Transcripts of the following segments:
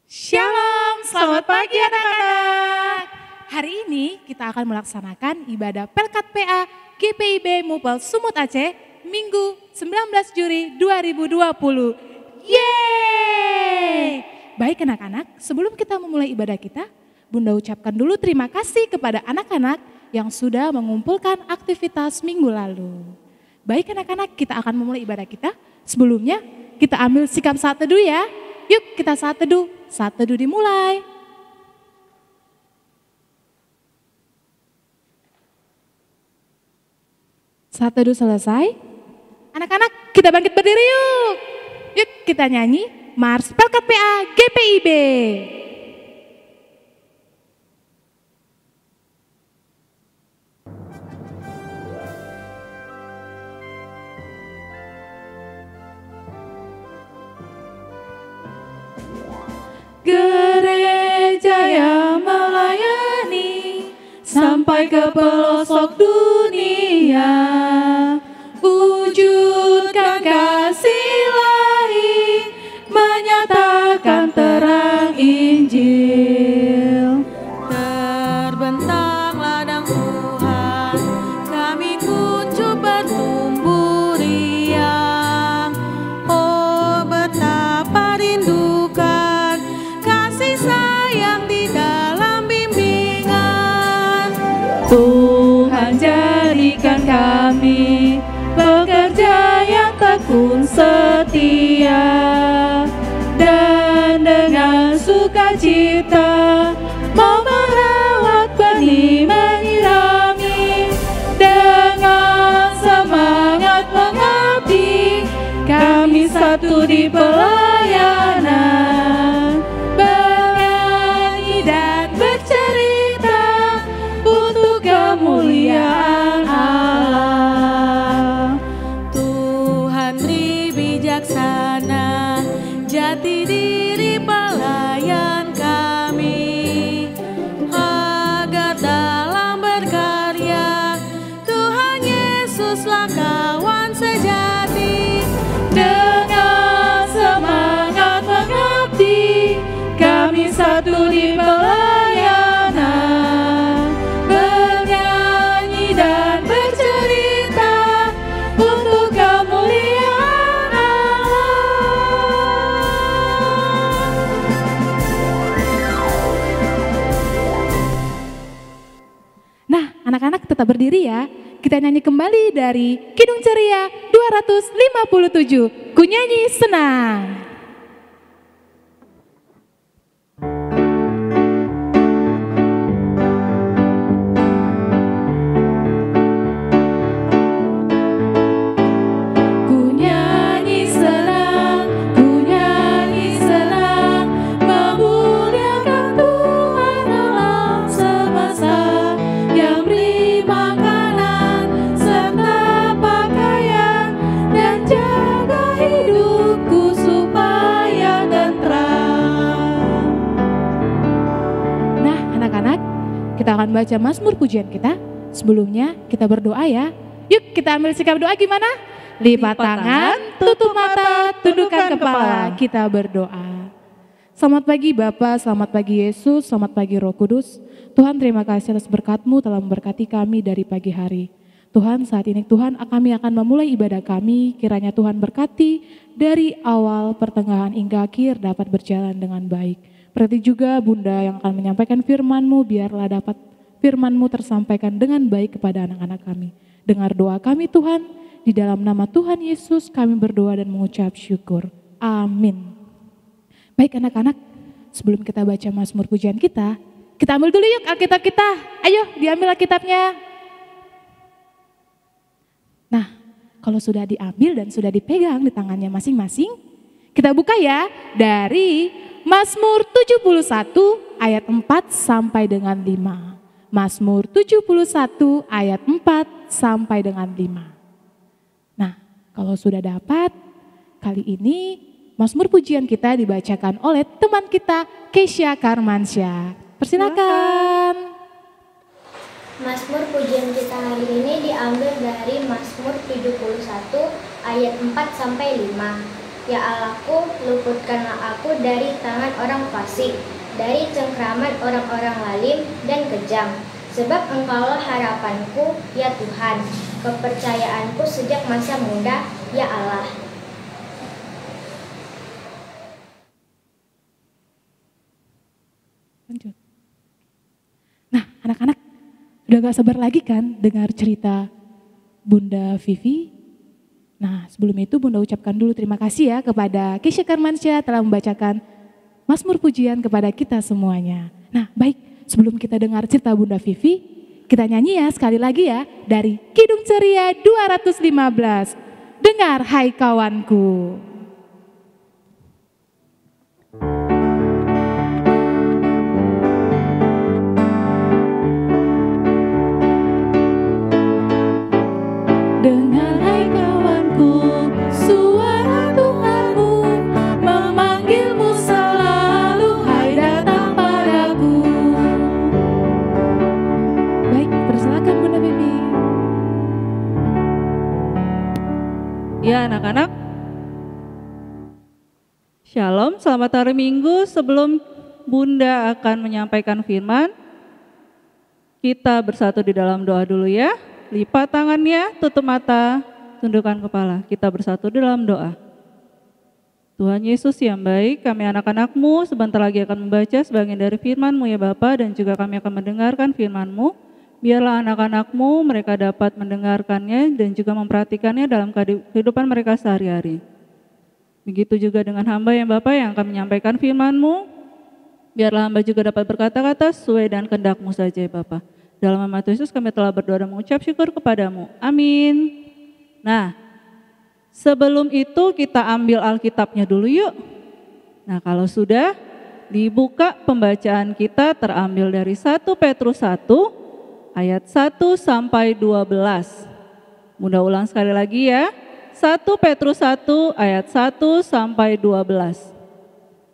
Shalom, selamat pagi anak-anak. Hari ini kita akan melaksanakan ibadah Pelkat PA GPIB Mupel Sumut Aceh Minggu 19 Juli 2020. Yeay! Baik anak-anak, sebelum kita memulai ibadah kita, Bunda ucapkan dulu terima kasih kepada anak-anak yang sudah mengumpulkan aktivitas minggu lalu. Baik anak-anak, kita akan memulai ibadah kita. Sebelumnya kita ambil sikap saat teduh ya. Yuk kita saat teduh. Saat teduh dimulai. Saat teduh selesai. Anak-anak kita bangkit berdiri yuk. Yuk kita nyanyi Mars Pelkat PA GPIB. Gereja yang melayani sampai ke pelosok dunia, wujudkan kasih ilahi, menyatakan terang Injil. Terbentang ladang Tuhan, kami kuncup bertumbuh riang. Oh betapa rindukan kasih sayang di dalam bimbingan. Tuhan jadikan kami pekerja yang tekun setia, dan dengan sukacita mau merawat benih menyirami. Dengan semangat mengabdi, kami satu di pelayanan, bernyanyi dan bercerita untuk kemuliaan Allah. Tuhan beri bijaksana, jati diri pelayan kami, agar dalam berkarya Tuhan Yesuslah kawan sejati. Dengan semangat mengabdi, kami satu di pelayanan, bernyanyi dan bercerita untuk kemuliaan Allah. Nah, anak-anak tetap berdiri ya. Kita nyanyi kembali dari Kidung Ceria 257. Ku nyanyi senang. Ku nyanyi senang, memuliakan Tuhan alam semesta, yang beri makanan serta pakaian, dan jaga hidupku supaya tentram. Nah anak-anak, kita akan baca Mazmur pujian kita. Sebelumnya kita berdoa ya. Yuk kita ambil sikap doa gimana? Lipat tangan, tutup mata, tundukkan kepala, kita berdoa. Selamat pagi Bapa, selamat pagi Yesus, selamat pagi Roh Kudus. Tuhan terima kasih atas berkat-Mu telah memberkati kami dari pagi hari. Tuhan saat ini Tuhan kami akan memulai ibadah kami, kiranya Tuhan berkati dari awal, pertengahan hingga akhir dapat berjalan dengan baik. Berarti juga Bunda yang akan menyampaikan firman-Mu, biarlah dapat firman-Mu tersampaikan dengan baik kepada anak-anak kami. Dengar doa kami Tuhan, di dalam nama Tuhan Yesus kami berdoa dan mengucap syukur. Amin. Baik anak-anak, sebelum kita baca Mazmur pujian kita ambil dulu yuk Alkitab kita. Ayo diambil Alkitabnya. Nah, kalau sudah diambil dan sudah dipegang di tangannya masing-masing, kita buka ya dari Mazmur 71 ayat 4 sampai dengan 5. Mazmur 71 ayat 4 sampai dengan 5. Nah, kalau sudah dapat, kali ini Mazmur pujian kita dibacakan oleh teman kita Keisha Karmansyah. Persilakan. Mazmur pujian kita hari ini diambil dari Mazmur 71 ayat 4 sampai 5. Ya Allahku, luputkanlah aku dari tangan orang fasik, dari cengkraman orang-orang lalim dan kejam. Sebab Engkaulah harapanku, ya Tuhan, kepercayaanku sejak masa muda, ya Allah. Lanjut. Nah, anak-anak udah gak sabar lagi kan dengar cerita Bunda Vivi? Nah, sebelum itu Bunda ucapkan dulu terima kasih ya kepada Keisha Karmansyah telah membacakan Mazmur pujian kepada kita semuanya. Nah, baik, sebelum kita dengar cerita Bunda Vivi, kita nyanyi ya sekali lagi ya dari Kidung Ceria 215. Dengar hai kawanku. Dengar hai kawanku, suara Tuhanmu memanggilmu selalu, hai datang padaku. Baik, persilakan Bunda Vivi. Ya anak-anak, Shalom, selamat hari Minggu. Sebelum Bunda akan menyampaikan firman, kita bersatu di dalam doa dulu ya. Lipat tangannya, tutup mata, tundukkan kepala. Kita bersatu di dalam doa. Tuhan Yesus yang baik, kami anak-anak-Mu sebentar lagi akan membaca sebagian dari firman-Mu ya Bapa, dan juga kami akan mendengarkan firman-Mu. Biarlah anak-anak-Mu mereka dapat mendengarkannya dan juga memperhatikannya dalam kehidupan mereka sehari-hari. Begitu juga dengan hamba yang Bapa yang akan menyampaikan firman-Mu. Biarlah hamba juga dapat berkata-kata sesuai dan kehendak-Mu saja ya Bapa. Dalam nama Tuhan Yesus kami telah berdoa dan mengucap syukur kepadamu. Amin. Nah, sebelum itu kita ambil Alkitabnya dulu yuk. Nah, kalau sudah dibuka pembacaan kita terambil dari 1 Petrus 1 ayat 1 sampai 12. Bunda ulang sekali lagi ya. 1 Petrus 1 ayat 1 sampai 12.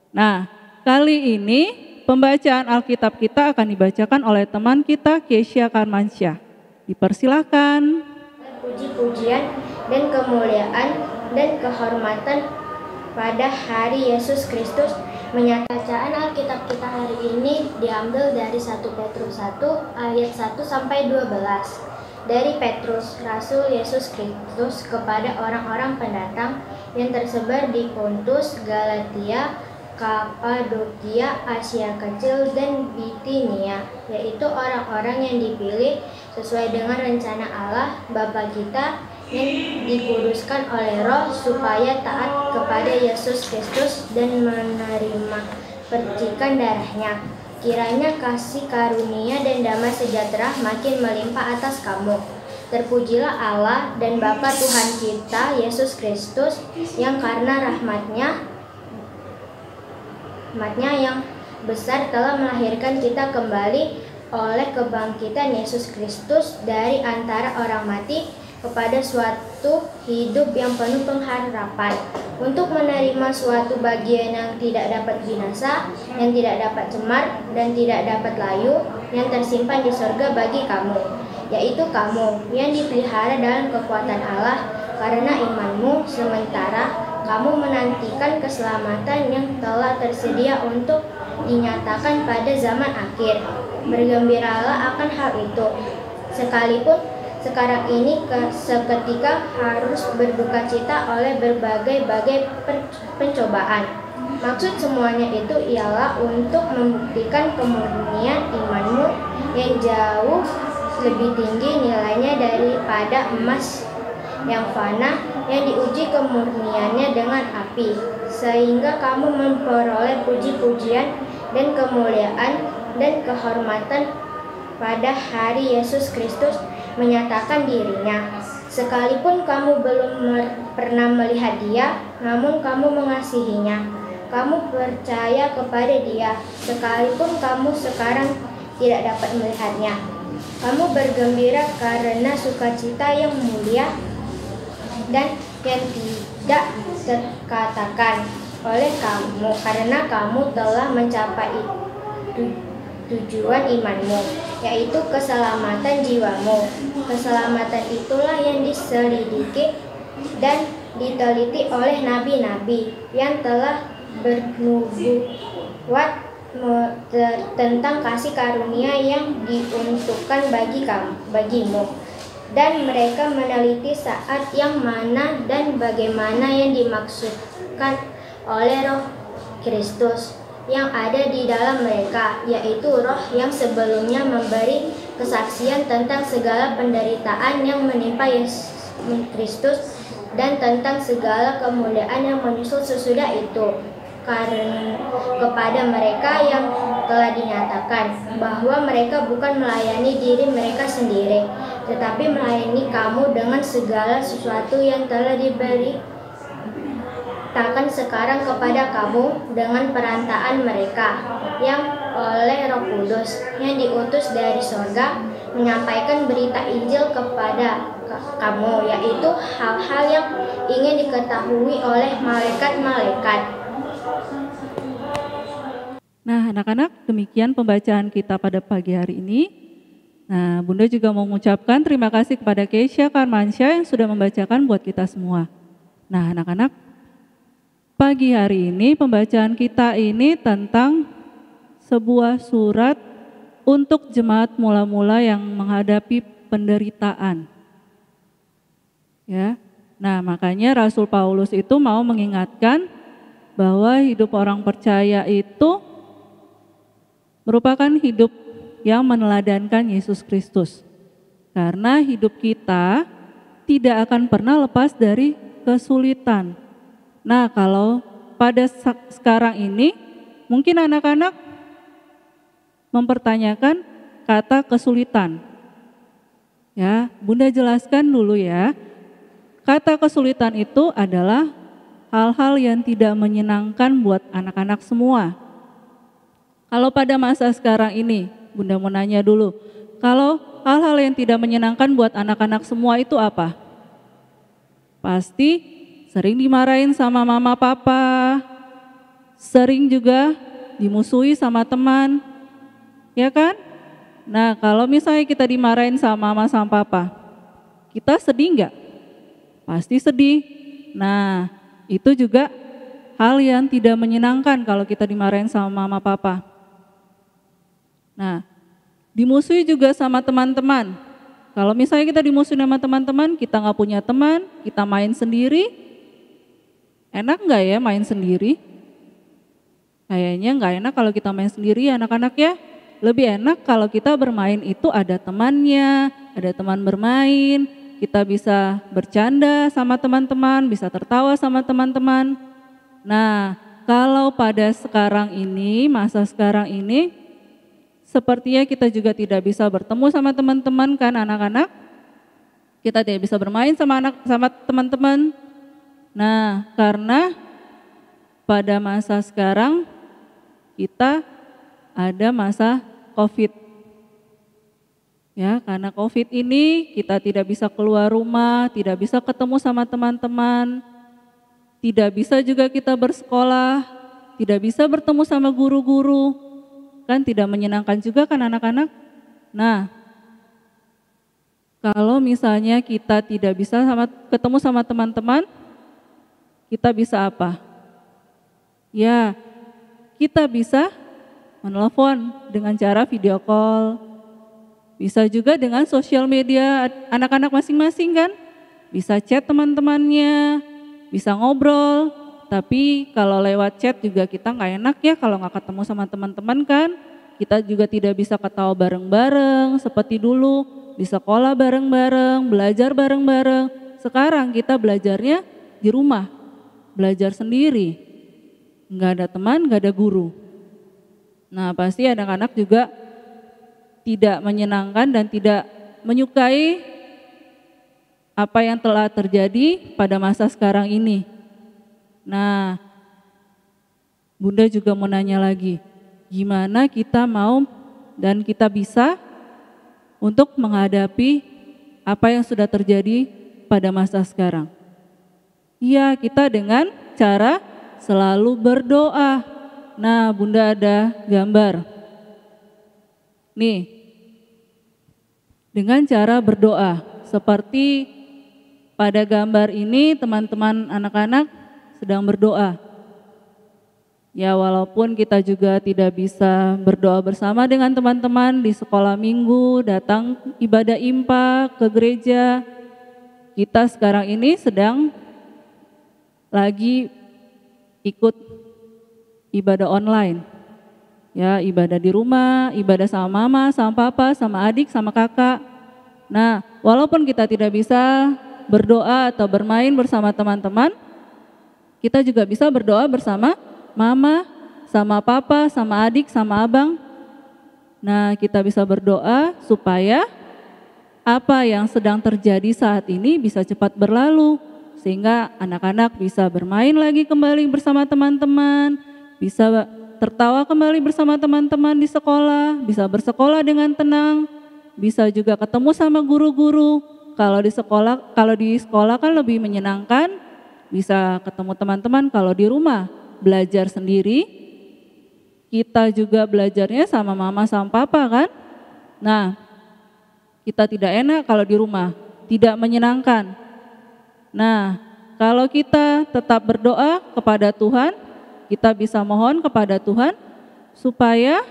Nah, kali ini pembacaan Alkitab kita akan dibacakan oleh teman kita Keisha Karmansyah. Dipersilahkan. Puji-pujian dan kemuliaan dan kehormatan pada hari Yesus Kristus menyatakan. Bacaan Alkitab kita hari ini diambil dari 1 Petrus 1 ayat 1 sampai 12. Dari Petrus, Rasul Yesus Kristus kepada orang-orang pendatang yang tersebar di Pontus, Galatia, Kapadokia, Asia Kecil, dan Bitinia, yaitu orang-orang yang dipilih sesuai dengan rencana Allah Bapa kita yang dikuduskan oleh Roh supaya taat kepada Yesus Kristus dan menerima percikan darahnya. Kiranya kasih karunia dan damai sejahtera makin melimpah atas kamu. Terpujilah Allah dan Bapa Tuhan kita Yesus Kristus yang karena rahmatnya yang besar telah melahirkan kita kembali oleh kebangkitan Yesus Kristus dari antara orang mati kepada suatu hidup yang penuh pengharapan, untuk menerima suatu bagian yang tidak dapat binasa, yang tidak dapat cemar dan tidak dapat layu, yang tersimpan di surga bagi kamu, yaitu kamu yang dipelihara dalam kekuatan Allah karena imanmu, sementara kamu menantikan keselamatan yang telah tersedia untuk dinyatakan pada zaman akhir. Bergembiralah akan hal itu, sekalipun sekarang ini seketika harus berduka cita oleh berbagai-bagai pencobaan. Maksud semuanya itu ialah untuk membuktikan kemurnian imanmu yang jauh lebih tinggi nilainya daripada emas yang fana, yang diuji kemurniannya dengan api, sehingga kamu memperoleh puji-pujian dan kemuliaan dan kehormatan pada hari Yesus Kristus menyatakan dirinya. Sekalipun kamu belum pernah melihat Dia, namun kamu mengasihinya. Kamu percaya kepada Dia, sekalipun kamu sekarang tidak dapat melihatnya. Kamu bergembira karena sukacita yang mulia dan yang tidak terkatakan oleh kamu, karena kamu telah mencapai tujuan imanmu, yaitu keselamatan jiwamu. Keselamatan itulah yang diselidiki dan diteliti oleh nabi-nabi yang telah bernubuat tentang kasih karunia yang diuntukkan bagimu. Dan mereka meneliti saat yang mana dan bagaimana yang dimaksudkan oleh Roh Kristus yang ada di dalam mereka, yaitu roh yang sebelumnya memberi kesaksian tentang segala penderitaan yang menimpa Yesus Kristus dan tentang segala kemuliaan yang menyusul sesudah itu. Karena kepada mereka yang telah dinyatakan bahwa mereka bukan melayani diri mereka sendiri, tetapi melayani kamu dengan segala sesuatu yang telah diberitakan sekarang kepada kamu dengan perantaraan mereka yang oleh Roh Kudus yang diutus dari sorga menyampaikan berita Injil kepada kamu, yaitu hal-hal yang ingin diketahui oleh malaikat-malaikat. Nah, anak-anak, demikian pembacaan kita pada pagi hari ini. Nah, Bunda juga mau mengucapkan terima kasih kepada Keisha Karmansyah yang sudah membacakan buat kita semua. Nah, anak-anak, pagi hari ini pembacaan kita ini tentang sebuah surat untuk jemaat mula-mula yang menghadapi penderitaan. Ya. Nah, makanya Rasul Paulus itu mau mengingatkan bahwa hidup orang percaya itu merupakan hidup yang meneladankan Yesus Kristus. Karena hidup kita tidak akan pernah lepas dari kesulitan. Nah, kalau pada sekarang ini mungkin anak-anak mempertanyakan kata kesulitan. Ya, Bunda jelaskan dulu ya. Kata kesulitan itu adalah hal-hal yang tidak menyenangkan buat anak-anak semua. Kalau pada masa sekarang ini, Bunda mau nanya dulu, kalau hal-hal yang tidak menyenangkan buat anak-anak semua itu apa? Pasti sering dimarahin sama mama papa, sering juga dimusuhi sama teman, ya kan? Nah, kalau misalnya kita dimarahin sama mama sama papa, kita sedih enggak? Pasti sedih. Nah, itu juga hal yang tidak menyenangkan kalau kita dimarahin sama mama papa. Nah, dimusuhi juga sama teman-teman. Kalau misalnya kita dimusuhi sama teman-teman, kita nggak punya teman, kita main sendiri, enak nggak ya main sendiri? Kayaknya nggak enak kalau kita main sendiri anak-anak ya. Lebih enak kalau kita bermain itu ada temannya, ada teman bermain, kita bisa bercanda sama teman-teman, bisa tertawa sama teman-teman. Nah, kalau pada sekarang ini, masa sekarang ini, sepertinya kita juga tidak bisa bertemu sama teman-teman kan anak-anak. Kita tidak bisa bermain sama teman-teman. Nah, karena pada masa sekarang kita ada masa COVID. Ya, karena COVID ini kita tidak bisa keluar rumah, tidak bisa ketemu sama teman-teman, tidak bisa juga kita bersekolah, tidak bisa bertemu sama guru-guru. Kan tidak menyenangkan juga kan anak-anak? Nah, kalau misalnya kita tidak bisa ketemu sama teman-teman, kita bisa apa? Ya, kita bisa menelepon dengan cara video call. Bisa juga dengan sosial media anak-anak masing-masing kan? Bisa chat teman-temannya, bisa ngobrol. Tapi kalau lewat chat juga kita nggak enak ya kalau nggak ketemu sama teman-teman kan. Kita juga tidak bisa ketawa bareng-bareng seperti dulu, di sekolah bareng-bareng, belajar bareng-bareng. Sekarang kita belajarnya di rumah, belajar sendiri. Nggak ada teman, nggak ada guru. Nah, pasti anak-anak juga tidak menyenangkan dan tidak menyukai apa yang telah terjadi pada masa sekarang ini. Nah, Bunda juga mau nanya lagi, gimana kita mau dan kita bisa untuk menghadapi apa yang sudah terjadi pada masa sekarang? Iya, kita dengan cara selalu berdoa. Nah, Bunda ada gambar. Nih, dengan cara berdoa, seperti pada gambar ini teman-teman anak-anak sedang berdoa. Ya, walaupun kita juga tidak bisa berdoa bersama dengan teman-teman di sekolah minggu, datang ibadah IMPA ke gereja, kita sekarang ini sedang lagi ikut ibadah online. Ya, ibadah di rumah, ibadah sama mama, sama papa, sama adik, sama kakak. Nah, walaupun kita tidak bisa berdoa atau bermain bersama teman-teman, kita juga bisa berdoa bersama mama, sama papa, sama adik, sama abang. Nah, kita bisa berdoa supaya apa yang sedang terjadi saat ini bisa cepat berlalu, sehingga anak-anak bisa bermain lagi kembali bersama teman-teman, bisa tertawa kembali bersama teman-teman di sekolah, bisa bersekolah dengan tenang, bisa juga ketemu sama guru-guru. Kalau di sekolah kan lebih menyenangkan, bisa ketemu teman-teman. Kalau di rumah belajar sendiri, kita juga belajarnya sama mama sama papa kan. Nah, kita tidak enak kalau di rumah, tidak menyenangkan. Nah, kalau kita tetap berdoa kepada Tuhan, kita bisa mohon kepada Tuhan supaya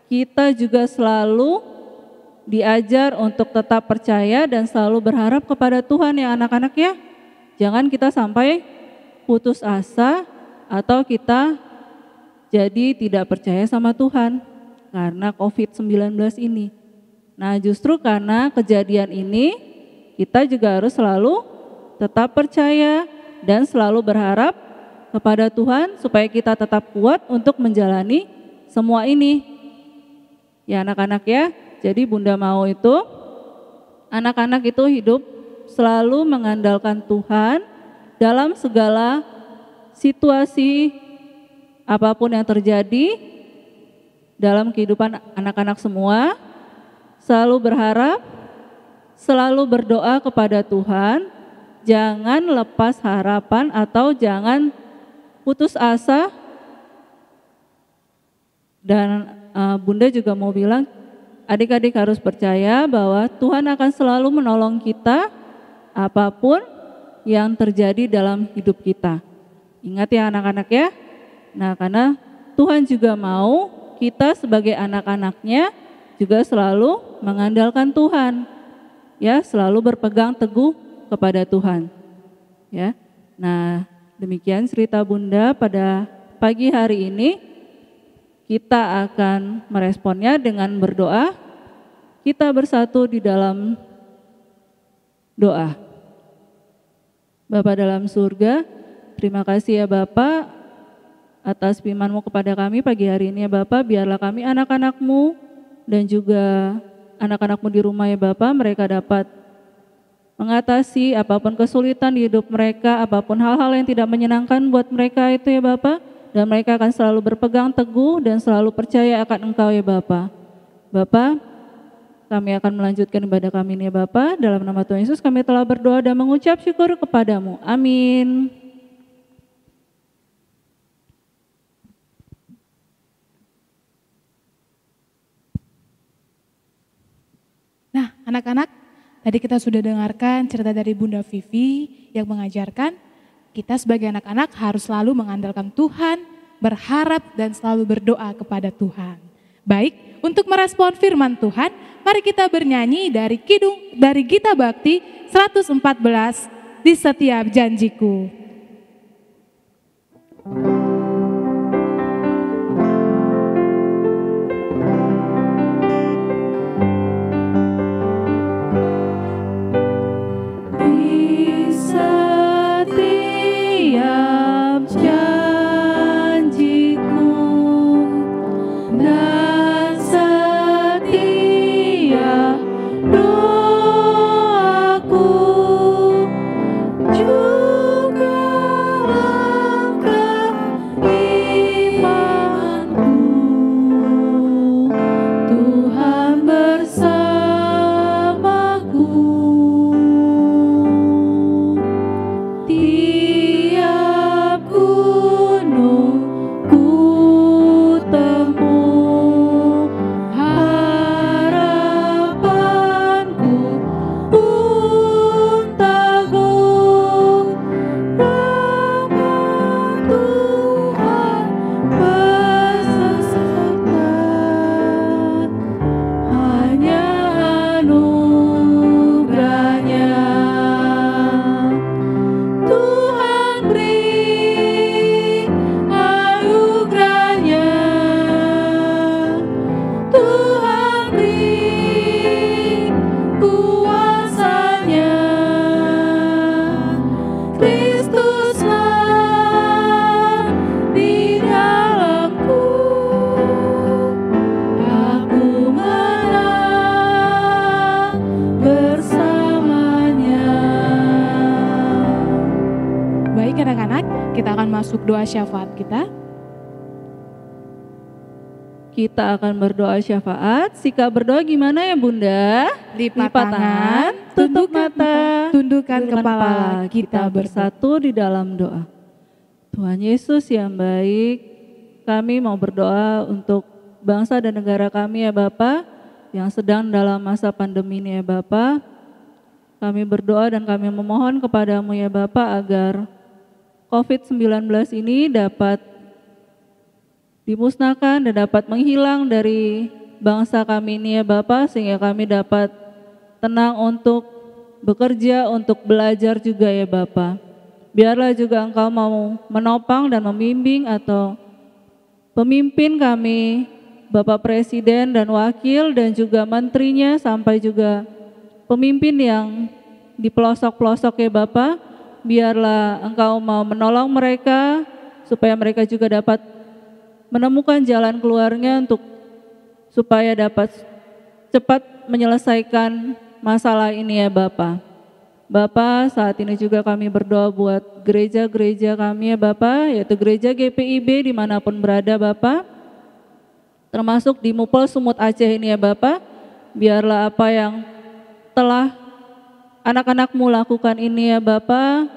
kita juga selalu diajar untuk tetap percaya dan selalu berharap kepada Tuhan ya anak-anak ya. Jangan kita sampai putus asa atau kita jadi tidak percaya sama Tuhan karena COVID-19 ini. Nah, justru karena kejadian ini kita juga harus selalu tetap percaya dan selalu berharap kepada Tuhan supaya kita tetap kuat untuk menjalani semua ini. Ya anak-anak ya. Jadi Bunda mau itu anak-anak itu hidup selalu mengandalkan Tuhan dalam segala situasi apapun yang terjadi dalam kehidupan anak-anak semua. Selalu berharap, selalu berdoa kepada Tuhan, jangan lepas harapan atau jangan putus asa. Dan Bunda juga mau bilang adik-adik harus percaya bahwa Tuhan akan selalu menolong kita apapun yang terjadi dalam hidup kita. Ingat ya anak-anak ya. Nah, karena Tuhan juga mau kita sebagai anak-anaknya juga selalu mengandalkan Tuhan. Ya, selalu berpegang teguh kepada Tuhan. Ya. Nah, demikian cerita Bunda pada pagi hari ini. Kita akan meresponnya dengan berdoa. Kita bersatu di dalam doa. Bapa dalam surga, terima kasih ya Bapa atas firman-Mu kepada kami pagi hari ini ya Bapa. Biarlah kami anak-anak-Mu dan juga anak-anak-Mu di rumah ya Bapa, mereka dapat mengatasi apapun kesulitan di hidup mereka, apapun hal-hal yang tidak menyenangkan buat mereka itu ya Bapa. Dan mereka akan selalu berpegang teguh dan selalu percaya akan Engkau ya Bapa. Bapa, kami akan melanjutkan ibadah kami ini ya Bapa. Dalam nama Tuhan Yesus kami telah berdoa dan mengucap syukur kepadamu. Amin. Nah anak-anak, tadi kita sudah dengarkan cerita dari Bunda Vivi yang mengajarkan kita sebagai anak-anak harus selalu mengandalkan Tuhan, berharap dan selalu berdoa kepada Tuhan. Baik, untuk merespon firman Tuhan, mari kita bernyanyi dari Gita Bakti 114 di setiap janjiku. Juga masuk doa syafaat kita. Kita akan berdoa syafaat. Sikap berdoa gimana ya Bunda? Lipat tangan, tutup mata, tundukkan kepala, kita bersatu di dalam doa. Tuhan Yesus yang baik, kami mau berdoa untuk bangsa dan negara kami ya Bapa, yang sedang dalam masa pandemi ini ya Bapa. Kami berdoa dan kami memohon kepadamu ya Bapa agar COVID-19 ini dapat dimusnahkan dan dapat menghilang dari bangsa kami ini ya Bapa, sehingga kami dapat tenang untuk bekerja, untuk belajar juga ya Bapa. Biarlah juga Engkau mau menopang dan membimbing atau pemimpin kami, Bapak Presiden dan Wakil dan juga menterinya sampai juga pemimpin yang di pelosok-pelosok ya Bapa. Biarlah Engkau mau menolong mereka supaya mereka juga dapat menemukan jalan keluarnya untuk supaya dapat cepat menyelesaikan masalah ini ya Bapa. Bapa, saat ini juga kami berdoa buat gereja-gereja kami ya Bapa, yaitu gereja GPIB dimanapun berada Bapa, termasuk di Mupol Sumut Aceh ini ya Bapa. Biarlah apa yang telah anak-anakmu lakukan ini ya Bapa,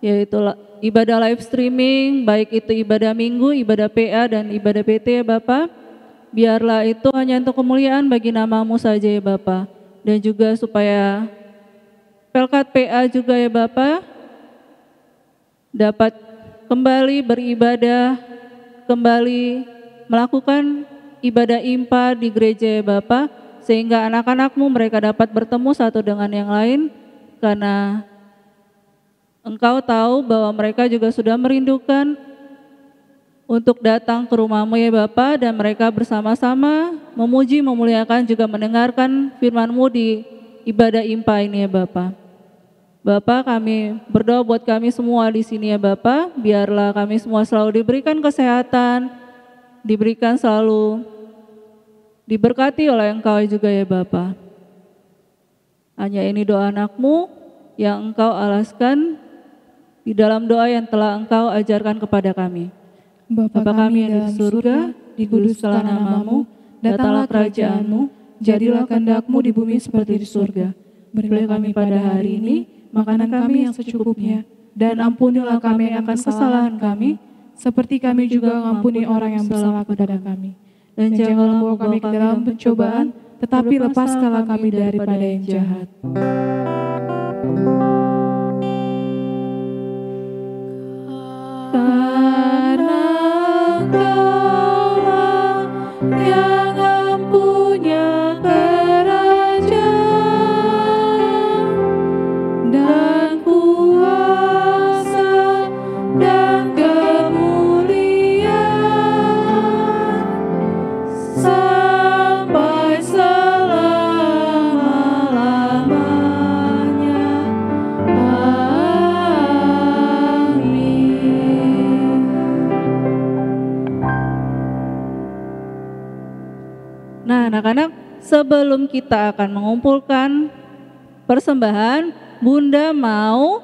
yaitu ibadah live streaming, baik itu ibadah minggu, ibadah PA dan ibadah PT ya Bapa. Biarlah itu hanya untuk kemuliaan bagi nama-Mu saja ya Bapa. Dan juga supaya Pelkat PA juga ya Bapa dapat kembali beribadah, kembali melakukan ibadah impa di gereja ya Bapa, sehingga anak-anak-Mu mereka dapat bertemu satu dengan yang lain, karena Engkau tahu bahwa mereka juga sudah merindukan untuk datang ke rumah-Mu ya Bapa, dan mereka bersama-sama memuji, memuliakan, juga mendengarkan firman-Mu di ibadah impa ini ya Bapa. Bapa, kami berdoa buat kami semua di sini ya Bapa, biarlah kami semua selalu diberikan kesehatan, diberikan selalu diberkati oleh Engkau juga ya Bapa. Hanya ini doa anak-Mu yang Engkau alaskan di dalam doa yang telah Engkau ajarkan kepada kami. Bapa kami yang di surga, dikuduskanlah nama-Mu, datanglah kerajaan-Mu, jadilah kehendak-Mu di bumi seperti di surga. Berilah kami pada hari ini makanan kami yang secukupnya, dan ampunilah kami akan kesalahan kami, seperti kami juga mengampuni orang yang bersalah kepada kami. Dan janganlah membawa kami ke dalam pencobaan, tetapi lepaskanlah kami daripada yang jahat. Karena Engkau-lah yang mempunyai kerajaan dan kuasa dan kemuliaan sampai selama-lamanya. Amin. Nah anak-anak, sebelum kita akan mengumpulkan persembahan, Bunda mau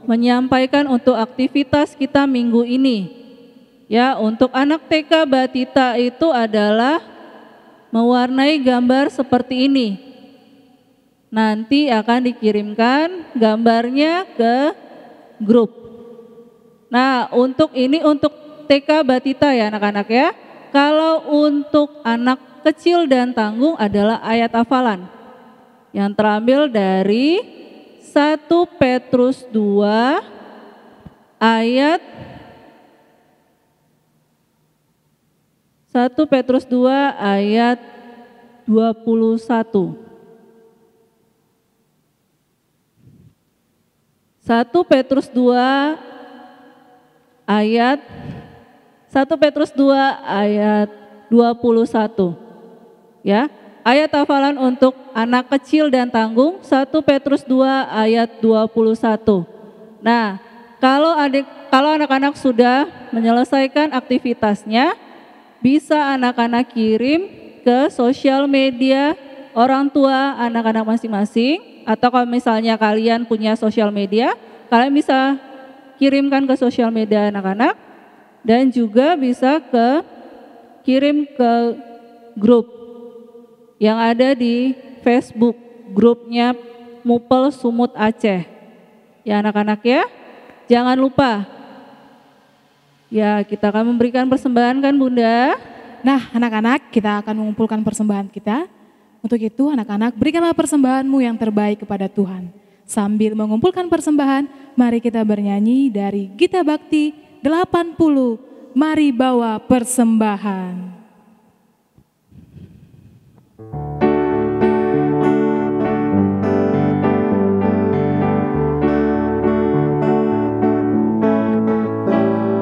menyampaikan untuk aktivitas kita minggu ini. Ya, untuk anak TK Batita itu adalah mewarnai gambar seperti ini. Nanti akan dikirimkan gambarnya ke grup. Nah, untuk ini untuk TK Batita ya anak-anak ya. Kalau untuk anak kecil dan tanggung adalah ayat hafalan yang terambil dari 1 Petrus 2 ayat 1 Petrus 2 ayat 21. 1 Petrus 2 ayat 1 Petrus 2 ayat 21. Ya, ayat hafalan untuk anak kecil dan tanggung 1 Petrus 2 ayat 21. Nah, kalau anak-anak sudah menyelesaikan aktivitasnya, bisa anak-anak kirim ke sosial media orang tua anak-anak masing-masing, atau kalau misalnya kalian punya sosial media, kalian bisa kirimkan ke sosial media anak-anak dan juga bisa kirim ke grup yang ada di Facebook, grupnya Mupel Sumut Aceh. Ya anak-anak ya, jangan lupa. Ya kita akan memberikan persembahan kan Bunda? Nah anak-anak kita akan mengumpulkan persembahan kita. Untuk itu anak-anak berikanlah persembahanmu yang terbaik kepada Tuhan. Sambil mengumpulkan persembahan, mari kita bernyanyi dari Gita Bakti 80, mari bawa persembahan.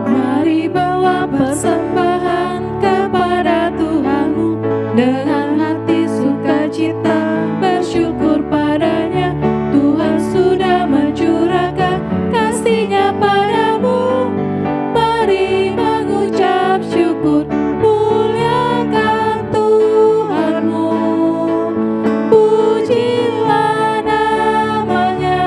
Mari bawa persembahan kepada Tuhanmu dengan hati sukacita bersyukur padanya. Tuhan sudah mencurahkan kasih-Nya padamu. Mari mengucap syukur, muliakan Tuhanmu. Pujilah namanya,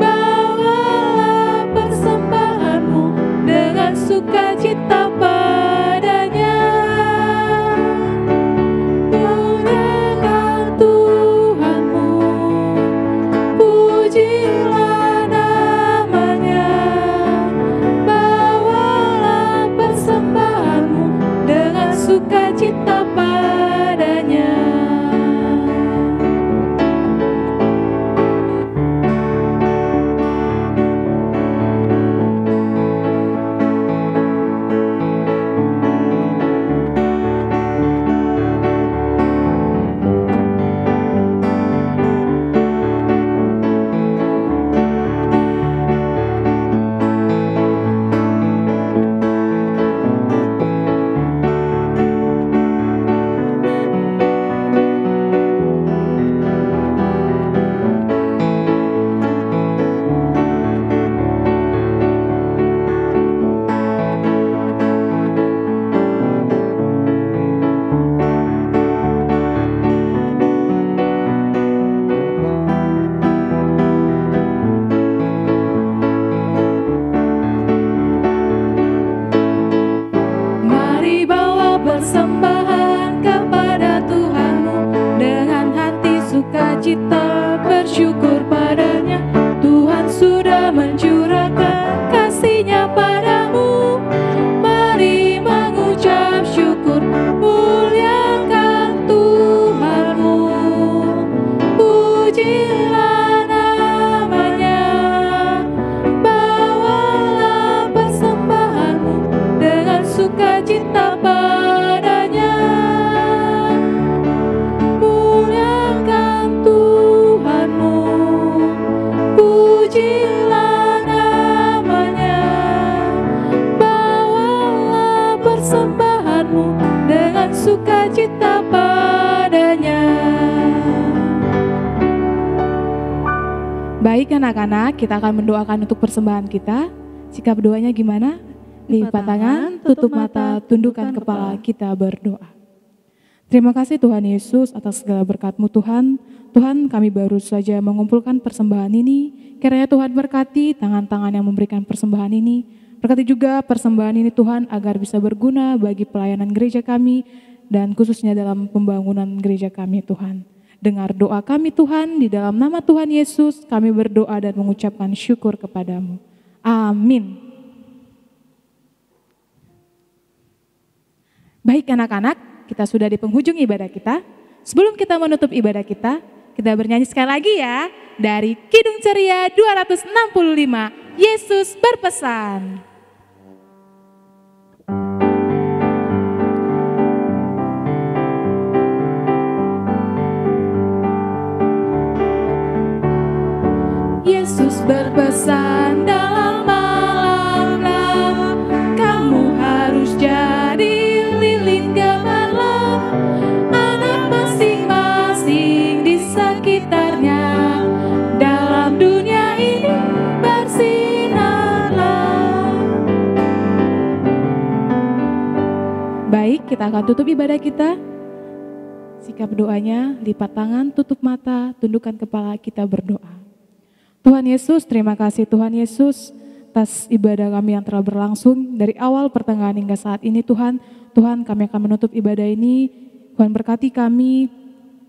bawalah persembahanmu dengan sukacita padanya. Muliakan Tuhanmu, pujilah namanya, bawalah persembahanmu dengan sukacita padanya. Mari bawa persembahan kepada Tuhanmu dengan hati sukacita bersyukur padanya. Tuhan sudah mencurahkan kasih-Nya padamu. Mari mengucap syukur, muliakan Tuhanmu. Pujilah namanya, bawalah persembahanmu dengan sukacita padanya. Muliakan Tuhanmu, pujilah namanya, bawalah persembahanmu dengan sukacita padanya. Baik anak-anak, kita akan mendoakan untuk persembahan kita. Sikap doanya gimana? Lipat tangan, tutup mata, tundukkan kepala, kita berdoa. Terima kasih Tuhan Yesus atas segala berkat-Mu Tuhan. Tuhan, kami baru saja mengumpulkan persembahan ini. Kiranya Tuhan berkati tangan-tangan yang memberikan persembahan ini. Berkati juga persembahan ini Tuhan agar bisa berguna bagi pelayanan gereja kami dan khususnya dalam pembangunan gereja kami Tuhan. Dengar doa kami Tuhan, di dalam nama Tuhan Yesus kami berdoa dan mengucapkan syukur kepadamu. Amin. Baik anak-anak, kita sudah di penghujung ibadah kita. Sebelum kita menutup ibadah kita bernyanyi sekali lagi ya. Dari Kidung Ceria 265, Yesus berpesan. Yesus berpesan dalam malam-malam, kamu harus jadi lilin gemilang, anak masing-masing di sekitarnya, dalam dunia ini bersinarlah. Baik, kita akan tutup ibadah kita. Sikap doanya, lipat tangan, tutup mata, tundukkan kepala, kita berdoa. Tuhan Yesus, terima kasih Tuhan Yesus atas ibadah kami yang telah berlangsung dari awal pertengahan hingga saat ini Tuhan. Tuhan, kami akan menutup ibadah ini. Tuhan berkati kami,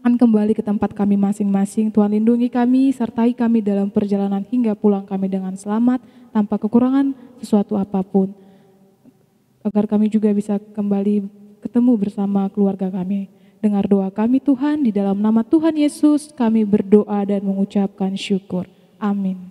akan kembali ke tempat kami masing-masing. Tuhan lindungi kami, sertai kami dalam perjalanan hingga pulang kami dengan selamat, tanpa kekurangan sesuatu apapun. Agar kami juga bisa kembali ketemu bersama keluarga kami. Dengar doa kami Tuhan, di dalam nama Tuhan Yesus kami berdoa dan mengucapkan syukur. Amin.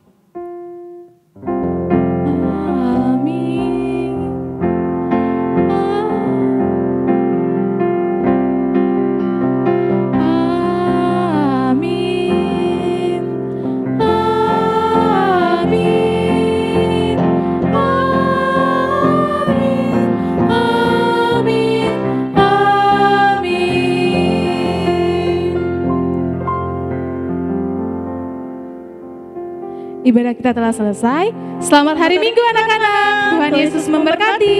Ibadah kita telah selesai. Selamat hari Minggu anak-anak. Tuhan Yesus memberkati.